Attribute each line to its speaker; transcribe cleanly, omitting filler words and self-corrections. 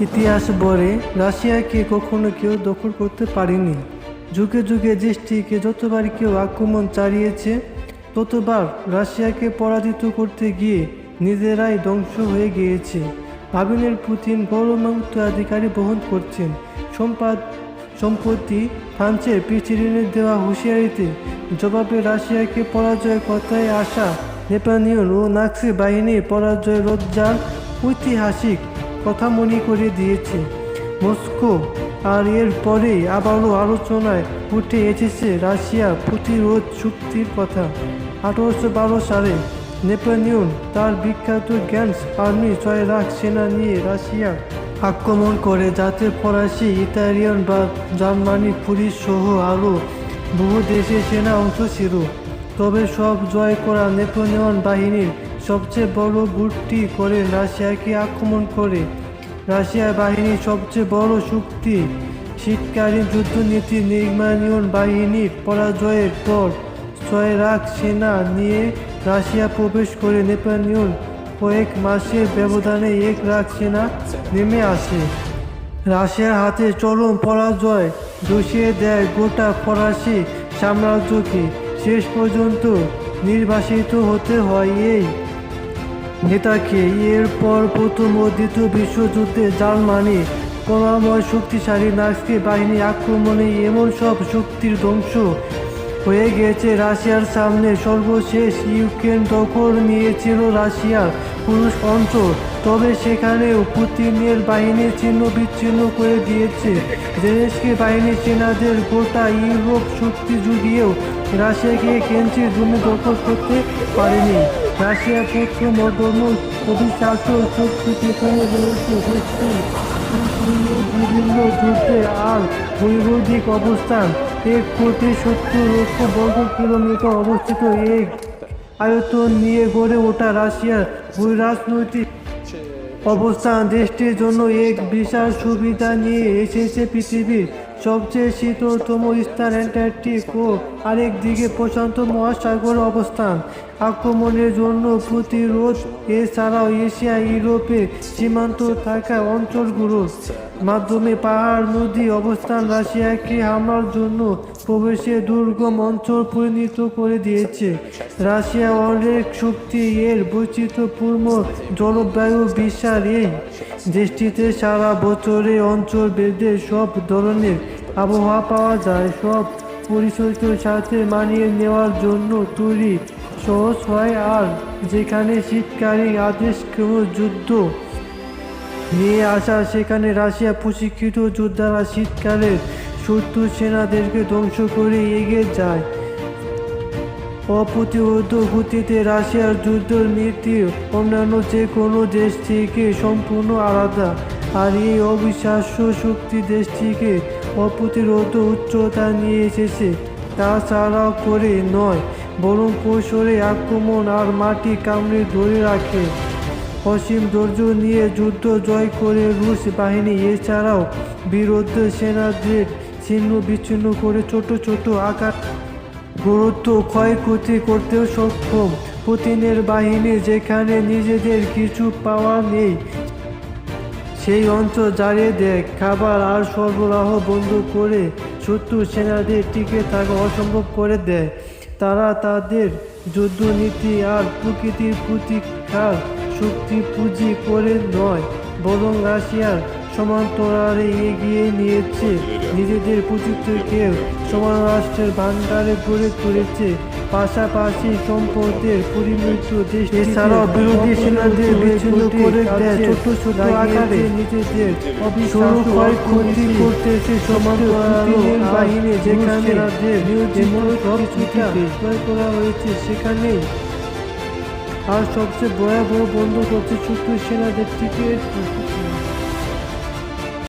Speaker 1: ইতিহাস বলে রাশিয়াকে কখনো কেউ দখল করতে পারেনি। যুগে যুগে দেশটিকে যতবার কেউ আক্রমণ চালিয়েছে ততবার রাশিয়াকে পরাজিত করতে গিয়ে নিজেরাই ধ্বংস হয়ে গিয়েছে। ভাবিনের পুতিন পরমাণুত্বাধিকারী বহন করছেন। সম্প্রতি ফ্রান্সের প্রেসিডেন্টের দেওয়া হুঁশিয়ারিতে জবাবে রাশিয়াকে পরাজয়ের কথায় আসা নেপানিয়ন ও নাৎসি বাহিনীর পরাজয় লজ্জার ঐতিহাসিক কথা মনে করে দিয়েছে মস্কো। আর এর পরেই আবারও আলোচনায় উঠে এসেছে রাশিয়া প্রতিরোধ চুক্তির কথা। 1812 সালে নেপোলিয়ন তার বিখ্যাত গ্যান্স আর্মি 6 লাখ সেনা নিয়ে রাশিয়া আক্রমণ করে, যাতে ফরাসি, ইতালিয়ান বা জার্মানি পুলিশ সহ আরও বহু দেশের সেনা অংশ ছিল। তবে সব জয় করা নেপোলিয়ন বাহিনীর সবচেয়ে বড় ভুলটি করে রাশিয়াকে আক্রমণ করে। রাশিয়া বাহিনীর সবচেয়ে বড় শক্তি শীতকালীন যুদ্ধনীতি নেপোলিয়ন বাহিনীর পরাজয়ের পর 6 লাখ সেনা নিয়ে রাশিয়া প্রবেশ করে নেপোলিয়ন কয়েক মাসের ব্যবধানে 1 লাখ সেনা নেমে আসে। রাশিয়ার হাতে চরম পরাজয় দোষিয়ে দেয় গোটা ফরাসি সাম্রাজ্যকে। শেষ পর্যন্ত নির্বাসিত হতে হয় এই নেতাকে। এরপর প্রথম ও দ্বিতীয় বিশ্বযুদ্ধে জার্মানি কর্মময় শক্তিশালী নাৎসি বাহিনী আক্রমণে এমন সব শক্তির ধ্বংস হয়ে গেছে। রাশিয়ার সামনে সর্বশেষ ইউক্রেন দখল নিয়েছিল রাশিয়ার পুরুষ অঞ্চল, তবে সেখানেও পুতিনের বাহিনী ছিন্ন বিচ্ছিন্ন করে দিয়েছে। জেলেনস্কি বাহিনীর সেনাদের গোটা ইউরোপ শক্তি জুগিয়েও রাশিয়াকে কেন্দ্রের জমি দখল করতে পারেনি। রাশিয়া প্রথম অদম্য অবিশ্বাস্য শক্তি পেছনে রয়েছে বিভিন্ন যুদ্ধে আর বৈবাহিক অবস্থান। 1,70,00,000 বর্গ কিলোমিটার অবস্থিত এই আয়তন নিয়ে গড়ে ওঠা রাশিয়ার রাজনৈতিক অবস্থান দেশটির জন্য এক বিশাল সুবিধা নিয়ে এসেছে। পৃথিবীর সবচেয়ে শীতলতম স্থান অ্যান্টার্কটিক ও আরেকদিকে প্রশান্ত মহাসাগর অবস্থান। আক্রমণের জন্য প্রতিরোধ এছাড়াও এশিয়া ইউরোপের সীমান্ত থাকা অঞ্চলগুলোর মাধ্যমে পাহাড় নদী অবস্থান রাশিয়াকে হামলার জন্য প্রবেশের দুর্গম অঞ্চল পরিণত করে দিয়েছে। রাশিয়া অনেক শক্তি, এর বৈচিত্র্যপূর্ণ জলবায়ু বিশাল এই দেশটিতে সারা বছরে অঞ্চল ভেদে সব ধরনের আবহাওয়া পাওয়া যায়। সব পরিস্থিতির সাথে মানিয়ে নেওয়ার জন্য তৈরি সহজ হয়। আর যেখানে শীতকালীন আদেশ কোনো যুদ্ধ নিয়ে আসা, সেখানে রাশিয়া প্রশিক্ষিত যোদ্ধারা শীতকালের শত্রু সেনাদেরকে ধ্বংস করে এগিয়ে যায়। অপ্রতিরোধ গতিতে রাশিয়ার যুদ্ধের নীতি অন্যান্য যে কোনো দেশ থেকে সম্পূর্ণ আলাদা। আর এই অবিশ্বাস্য শক্তি দেশটিকে অপ্রতিরোধ উচ্চতা নিয়ে এসেছে। তাছাড়াও করে নয়, বরং কৌশলে আক্রমণ আর মাটি কামড়ে ধরে রাখে। অসীম ধৈর্য নিয়ে যুদ্ধ জয় করে রুশ বাহিনী এছাড়াও বিরোধী সেনাদের ছিন্ন বিচ্ছিন্ন করে ছোট ছোট আকার গুরুত্ব ক্ষয়ক্ষতি করতেও সক্ষম। পুতিনের বাহিনী যেখানে নিজেদের কিছু পাওয়ার নেই সেই অঞ্চল জ্বালিয়ে দেয়, খাবার আর সরবরাহ বন্ধ করে শত্রু সেনাদের টিকে থাকা অসম্ভব করে দেয়। তারা তাদের যুদ্ধনীতি আর প্রকৃতির প্রতিকার শক্তি পুঁজি করে নয়, বরং রাশিয়ার সমান্তরালে এগিয়ে নিয়েছে। নিজেদের প্রযুক্তিকে সমরাষ্ট্রের ভান্ডারে গড়ে তুলেছে। পাশাপাশি সম্পদের পরিমিত দেশ এছাড়াও বিরোধী সেনাদের বিচ্ছিন্ন করে দেয়। ছোট ছোট আকারে নিজেদের অবিশ্বাস্য ক্ষতি করতেছে সমান্তরাল বাহিনী। যেখানে সেনাদের যেমন সব কিছুতে ক্রয় করা হয়েছে সেখানেই। আর সবচেয়ে ভয়াবহ বন্ধ করছে শত্রু সেনাদের টিকে